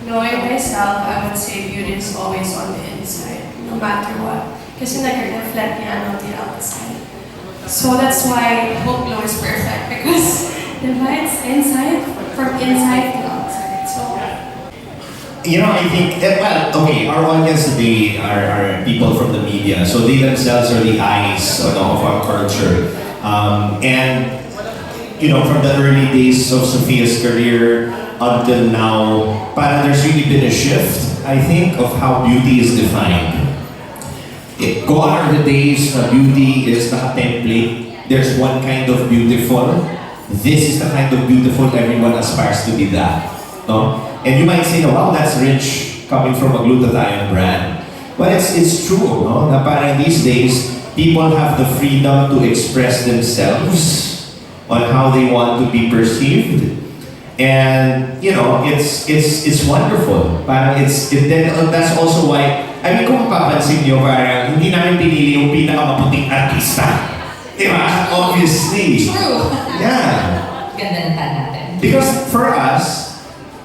Knowing myself, I would say beauty is always on the inside, no matter what. Kasi nag-reflect yan on the outside. So that's why Hope Glow is perfect because divides inside, from inside to outside. So I think, okay, our audience today are people from the media, so they themselves are the eyes of our culture. And, from the early days of Sophia's career until now, parang there's really been a shift, I think, of how beauty is defined. Gone are the days na beauty is naka-template. There's one kind of beautiful. This is the kind of beautiful everyone aspires to be that. No? And you might say, wow, that's rich coming from a glutathione brand. But it's true, no? Na parang these days, people have the freedom to express themselves on how they want to be perceived. And, it's wonderful. Parang that's also why, I mean, kung mapapansin nyo, parang hindi namin pinili yung pinakamaputing artista. Diba? Obviously. True. Yeah. Ganda ng natin. Because for us,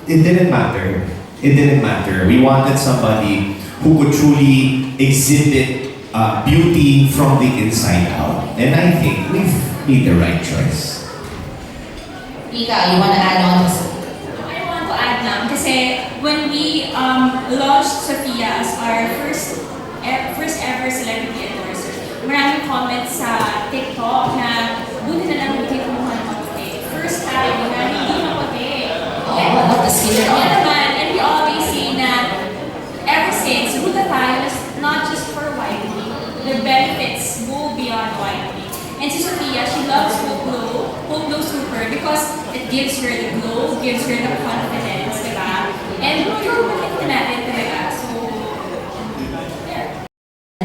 it didn't matter. It didn't matter. We wanted somebody who could truly exhibit beauty from the inside out. And I think we've made the right choice. Ika, you wanna add on to I want to add lang kasi when we launched Sophia as our first ever celebrity endorser, maraming comments sa TikTok na buti na lang hindi kumuha ng maputi. First time na hindi maputi. not the skin Oo on. naman, and we always say na ever since, glutathione is not just for whitening. The benefits go beyond whitening. And si Sophia, she loves Hope Glow Super because it gives her the glow, gives her the confidence, diba? And pure makikita natin talaga. So, there.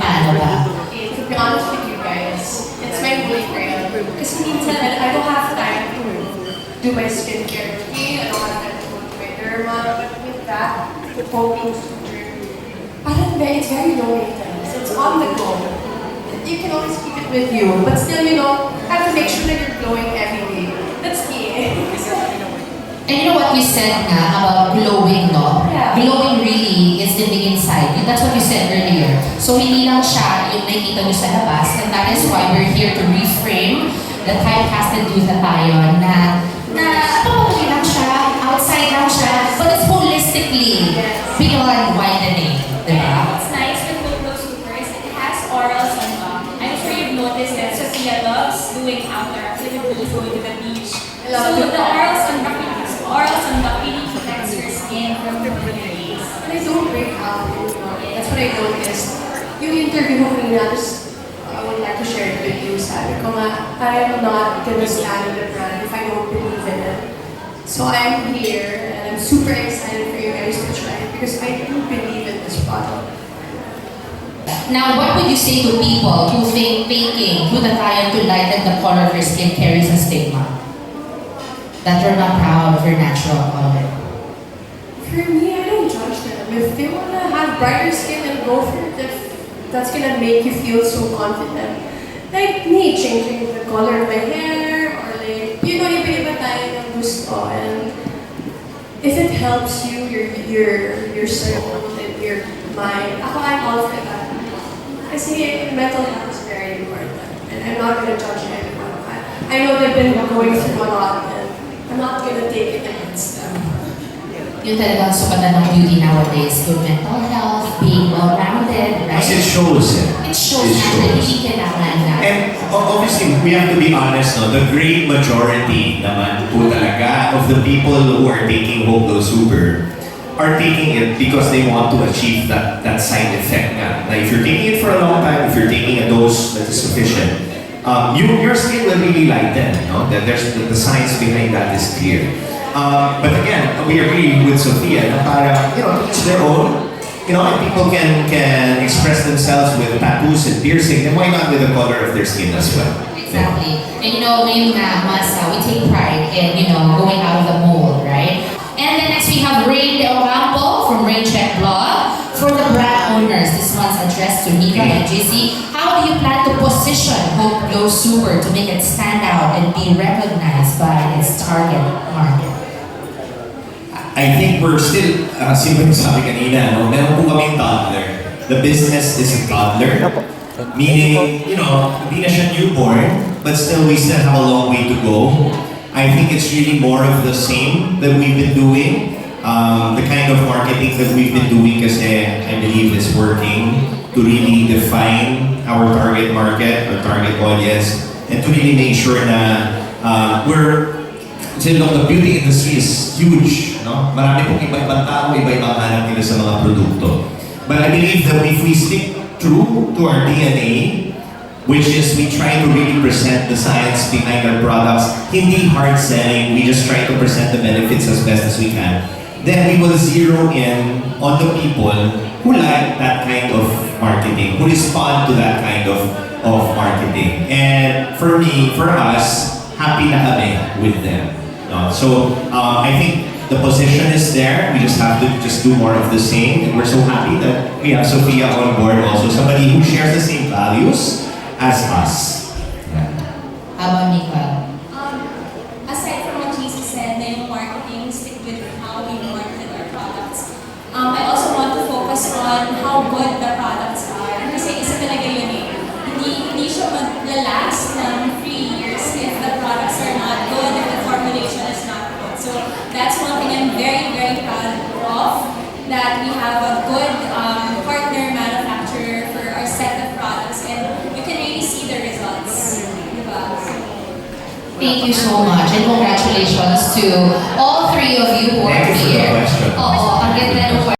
Paano ba? okay, to be honest with you guys, it's my holy grail. Kasi minsan, I don't have time to do my skincare routine. I don't have time to go to my derma. But with that, the Hope Glow Super, it's very low maintenance. It's on the go. You can always keep it with you, but still, have to make sure that you're glowing every day. That's key. And you know what you said nga about glowing, no? Yeah. Glowing really is in the inside. That's what you said earlier. So hindi lang siya yung nakikita nyo sa labas, and that is why we're here to reframe the typecasted glutathione na papaputi lang siya, outside lang siya, but it's holistically beyond whitening, di ba? What's nice with Hope Glow Super is it has oral sunblock. I'm sure you've noticed that Sophia loves doing outdoor activities, going to the beach. I love So it. the oral sunblock really protects your skin from the rays. And I don't break out anymore. That's what I noticed. Yung interview ko kanina, I would like to share it with you. Sabi ko nga, I am not gonna stand with the brand if I don't believe in it. So I'm here, and I'm super excited for you guys to try it because I do believe in this product. Now, what would you say to people who think faking glutathione to lighten the color of your skin carries a stigma? That you're not proud of your natural color. For me, I don't judge them. If they wanna have brighter skin, then go for it. If that's gonna make you feel so confident. Like me, changing the color of my hair, or like, iba-iba tayo ng gusto. And if it helps you, your soul, and your mind, I'm all for that. Kasi mental health is very important. And I'm not gonna judge anyone. I know they've been going through a lot, and I'm not gonna take it against them. Yung talagang sukatan ng beauty nowadays, good mental health, being well-rounded, right? Because it shows it. It shows actually, hindi kailangan na. And obviously, we have to be honest, no? The great majority naman po talaga of the people who are taking Hope Glow Super are taking it because they want to achieve that side effect nga. Now, if you're taking it for a long time, if you're taking a dose that is sufficient, your skin will really lighten. No? There's the science behind that is clear. But again, we agree with Sophia na para, to each their own. And people can express themselves with tattoos and piercing, then why not with the color of their skin as well? Exactly. And ngayon nga, mas, we take pride in, going out of the mold, right? And then next we have Rain De Ocampo from Rain Check Blog. For the brand owners, this one's addressed to Nika and JC. How do you plan to position Hope Glow Super to make it stand out and be recognized by its target market? I think we're still, sino yung sabi kanina, no? Meron po kaming toddler. The business is a toddler. Meaning, you know, hindi na siya newborn, but still we still have a long way to go. I think it's really more of the same that we've been doing. The kind of marketing that we've been doing kasi I believe is working to really define our target market, our target audience, and to really make sure na kasi the beauty industry is huge, no? Marami pong iba-ibang tao, iba-ibang hanap nila sa mga produkto. But I believe that if we stick true to our DNA, which is we try to really present the science behind our products, hindi hard selling, we just try to present the benefits as best as we can, then we will zero in on the people who like that kind of marketing, who respond to that kind of marketing. And for me, for us, happy na kami with them. No? So I think the position is there. We just have to just do more of the same. And we're so happy that we have Sophia on board also, somebody who shares the same values as us. Yeah. How about Mika? Aside from what Jesus said, na yung marketing, stick with how we market our products. I also want to focus on how good the products are. Kasi isa talaga yun eh. Hindi siya mag-last ng 3 years if the products are not good, if the formulation is not good. So that's one thing I'm very, very proud of, that we have a good partner manufacturer for our set of products, and you can really see the results. Diba? Thank you so much and congratulations to all three of you who are Thank you for the here. question. Oo, ang ganda ng